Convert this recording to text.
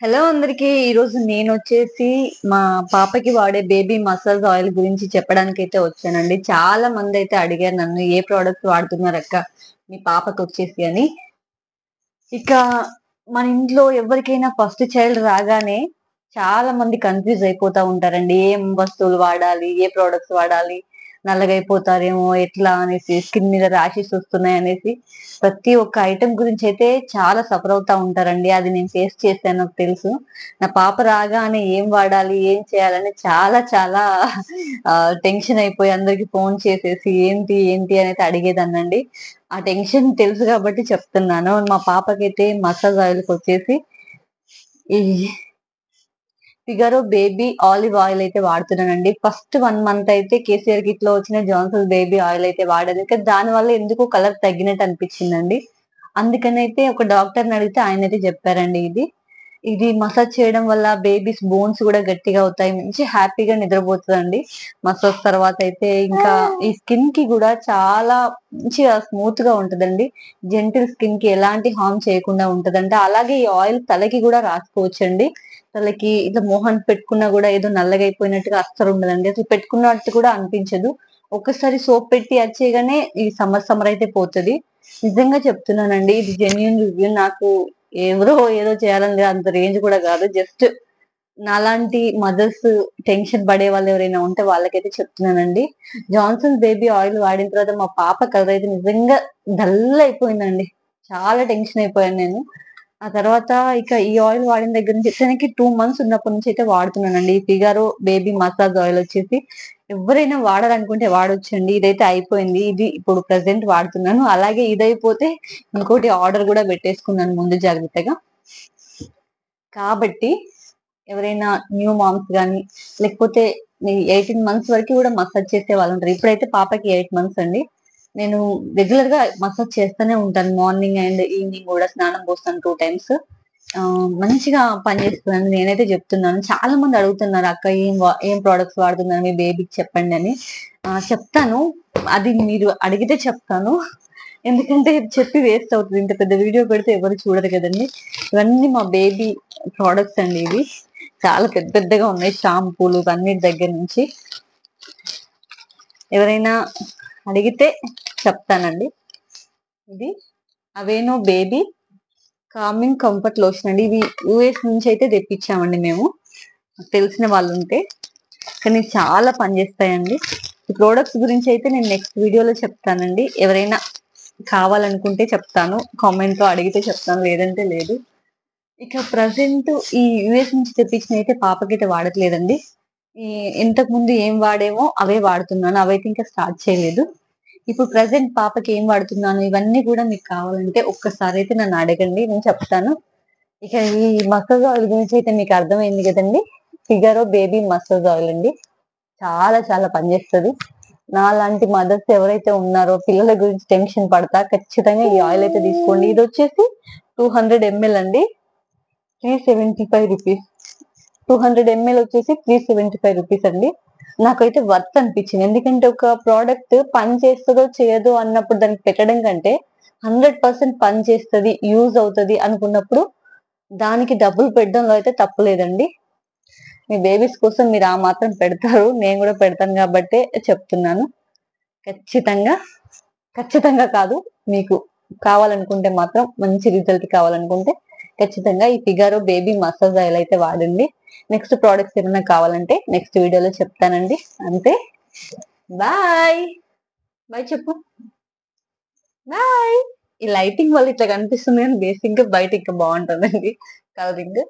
Hello అందరికి. ఈరోజు నేను వచ్చేసి మా పాపకి వాడే బేబీ మసాజ్ ఆయిల్ గురించి చెప్పడానికి అయితే వచ్చానండి. చాలా మంది అయితే అడిగారు నన్ను, ఏ ప్రోడక్ట్ వాడుతున్నారు అక్క మీ పాపకి వచ్చేసి అని. ఇక మన ఇంట్లో ఎవరికైనా ఫస్ట్ చైల్డ్ రాగానే చాలా మంది కన్ఫ్యూజ్ అయిపోతా ఉంటారండి. ఏం వస్తువులు వాడాలి, ఏ ప్రొడక్ట్స్ వాడాలి, నల్లగైపోతారేమో ఎట్లా అనేసి, స్కిన్ మీద ర్యాషెస్ వస్తున్నాయి అనేసి ప్రతి ఒక్క ఐటెం గురించి అయితే చాలా సఫర్ అవుతా ఉంటారండి. అది నేను ఫేస్ చేశాను, నాకు తెలుసు. నా పాప రాగానే ఏం వాడాలి, ఏం చేయాలని చాలా చాలా టెన్షన్ అయిపోయి అందరికి ఫోన్ చేసేసి ఏంటి ఏంటి అనేది అడిగేదాన్నండి. ఆ టెన్షన్ తెలుసు కాబట్టి చెప్తున్నాను. మా పాపకైతే మసాజ్ ఆయిల్ వచ్చేసి ఈ ఫిగరో బేబీ ఆలివ్ ఆయిల్ అయితే వాడుతున్నానండి. ఫస్ట్ 1 మంత్ అయితే కేసీఆర్ కిట్ లో వచ్చిన జాన్సన్ బేబీ ఆయిల్ అయితే వాడాను. ఇంకా దాని వల్ల ఎందుకు కలర్ తగ్గినట్టు అనిపించిందండి. అందుకనైతే ఒక డాక్టర్ని అడిగితే ఆయన అయితే చెప్పారండి, ఇది ఇది మసాజ్ చేయడం వల్ల బేబీస్ బోన్స్ కూడా గట్టిగా అవుతాయి, మంచి హ్యాపీగా నిద్రపోతుందండి మసాజ్ తర్వాత అయితే. ఇంకా ఈ స్కిన్ కి కూడా చాలా మంచిగా స్మూత్ గా ఉంటదండి. జెంటిల్ స్కిన్ కి ఎలాంటి హార్మ్ చేయకుండా ఉంటదంట. అలాగే ఈ ఆయిల్ తలకి కూడా రాసుకోవచ్చండి. తలకి ఇట్లా మోహన్ పెట్టుకున్నా కూడా ఏదో నల్లగా అయిపోయినట్టుగా అస్సలు ఉండదండి. అసలు పెట్టుకున్నట్టు కూడా అనిపించదు. ఒక్కసారి సోప్ పెట్టి వచ్చేయగానే ఈ సమ్మర్ సమ్మర్ అయితే పోతది. నిజంగా చెప్తున్నానండి, ఇది జెన్యున్ రివ్యూ. నాకు ఎవరో ఏదో చేయాలని లేదు, అంత రేంజ్ కూడా కాదు. జస్ట్ నాలాంటి మదర్స్ టెన్షన్ పడే వాళ్ళు ఎవరైనా ఉంటే వాళ్ళకైతే చెప్తున్నానండి. జాన్సన్ బేబీ ఆయిల్ వాడిన తర్వాత మా పాప కలర్ అయితే నిజంగా డల్ అయిపోయిందండి. చాలా టెన్షన్ అయిపోయాను నేను. ఆ తర్వాత ఇక ఈ ఆయిల్ వాడిన దగ్గర నుంచి తనకి 2 మంత్స్ ఉన్నప్పటి నుంచి అయితే వాడుతున్నానండి. ఈ ఫిగారో బేబీ మసాజ్ ఆయిల్ వచ్చేసి ఎవరైనా వాడాలనుకుంటే వాడొచ్చండి. ఇదైతే అయిపోయింది, ఇది ఇప్పుడు ప్రెసెంట్ వాడుతున్నాను. అలాగే ఇదైపోతే ఇంకోటి ఆర్డర్ కూడా పెట్టేసుకున్నాను ముందు జాగ్రత్తగా. కాబట్టి ఎవరైనా న్యూ మామ్స్ గానీ, లేకపోతే 18 మంత్స్ వరకు కూడా మసాజ్ చేసే వాళ్ళు ఉంటారు. ఇప్పుడైతే పాపకి 8 మంత్స్ అండి. నేను రెగ్యులర్ గా మసాజ్ చేస్తూనే ఉంటాను. మార్నింగ్ అండ్ ఈవినింగ్ కూడా స్నానం పోస్తాను 2 టైమ్స్. మంచిగా పనిచేస్తుందని నేనైతే చెప్తున్నాను. చాలా మంది అడుగుతున్నారు, అక్క ఏం ప్రొడక్ట్స్ వాడుతున్నారు మీ బేబీకి చెప్పండి అని. చెప్తాను, అది మీరు అడిగితే చెప్తాను. ఎందుకంటే చెప్పి వేస్ట్ అవుతుంది, ఇంత పెద్ద వీడియో పెడితే ఎవరు చూడరు కదండి. ఇవన్నీ మా బేబీ ప్రోడక్ట్స్ అండి. ఇవి చాలా పెద్ద పెద్దగా ఉన్నాయి, షాంపూలు అన్నిటి దగ్గర నుంచి. ఎవరైనా అడిగితే చెప్తానండి. ఇది అవేనో బేబీ కామింగ్ కంఫర్ట్ లోషన్ అండి. ఇవి యూఎస్ నుంచి అయితే తెప్పించామండి మేము, తెలిసిన వాళ్ళు ఉంటే. కానీ చాలా పనిచేస్తాయండి. ఈ ప్రోడక్ట్స్ గురించి అయితే నేను నెక్స్ట్ వీడియోలో చెప్తానండి. ఎవరైనా కావాలనుకుంటే చెప్తాను, కామెంట్ లో అడిగితే చెప్తాను, లేదంటే లేదు. ఇక ప్రజెంట్ ఈ యుఎస్ నుంచి తెప్పించిన అయితే పాపకైతే వాడట్లేదండి. ఈ ఇంతకు ముందు ఏం వాడేమో అవే వాడుతున్నాను, అవైతే ఇంకా స్టార్ట్ చేయలేదు. ఇప్పుడు ప్రజెంట్ పాపకి ఏం వాడుతున్నాను ఇవన్నీ కూడా మీకు కావాలంటే ఒక్కసారి అయితే నన్ను అడగండి, నేను చెప్తాను. ఇక ఈ మసాజ్ ఆయిల్ గురించి అయితే మీకు అర్థమైంది కదండి. ఫిగరో బేబీ మసాజ్ ఆయిల్ అండి, చాలా చాలా పనిచేస్తుంది. నాలాంటి మదర్స్ ఎవరైతే ఉన్నారో పిల్లల గురించి టెన్షన్ పడతా, ఖచ్చితంగా ఈ ఆయిల్ అయితే తీసుకోండి. ఇది వచ్చేసి 200 ml అండి, 375 రూపీస్. 200 ml వచ్చేసి 375 రూపీస్ అండి. నాకైతే వర్త్ అనిపించింది. ఎందుకంటే ఒక ప్రోడక్ట్ పని చేస్తుందో చేయదో అన్నప్పుడు దానికి పెట్టడం కంటే 100% పని చేస్తుంది, యూజ్ అవుతుంది అనుకున్నప్పుడు దానికి డబ్బులు పెట్టడంలో అయితే తప్పులేదండి. మీ బేబీస్ కోసం మీరు ఆ మాత్రం పెడతారు, నేను కూడా పెడతాను కాబట్టి చెప్తున్నాను. ఖచ్చితంగా ఖచ్చితంగా కాదు, మీకు కావాలనుకుంటే మాత్రం, మంచి రిజల్ట్ కావాలనుకుంటే ఖచ్చితంగా ఈ ఫిగారో బేబీ మసాజ్ ఆయిల్ అయితే వాడండి. నెక్స్ట్ ప్రోడక్ట్స్ ఏమైనా కావాలంటే నెక్స్ట్ వీడియోలో చెప్తానండి. అంతే, బాయ్. బాయ్ చెప్పు, బాయ్. ఈ లైటింగ్ వల్ల ఇట్లా కనిపిస్తుంది కానీ బేసిక్ గా బయట ఇంకా బాగుంటుందండి కలరింగ్.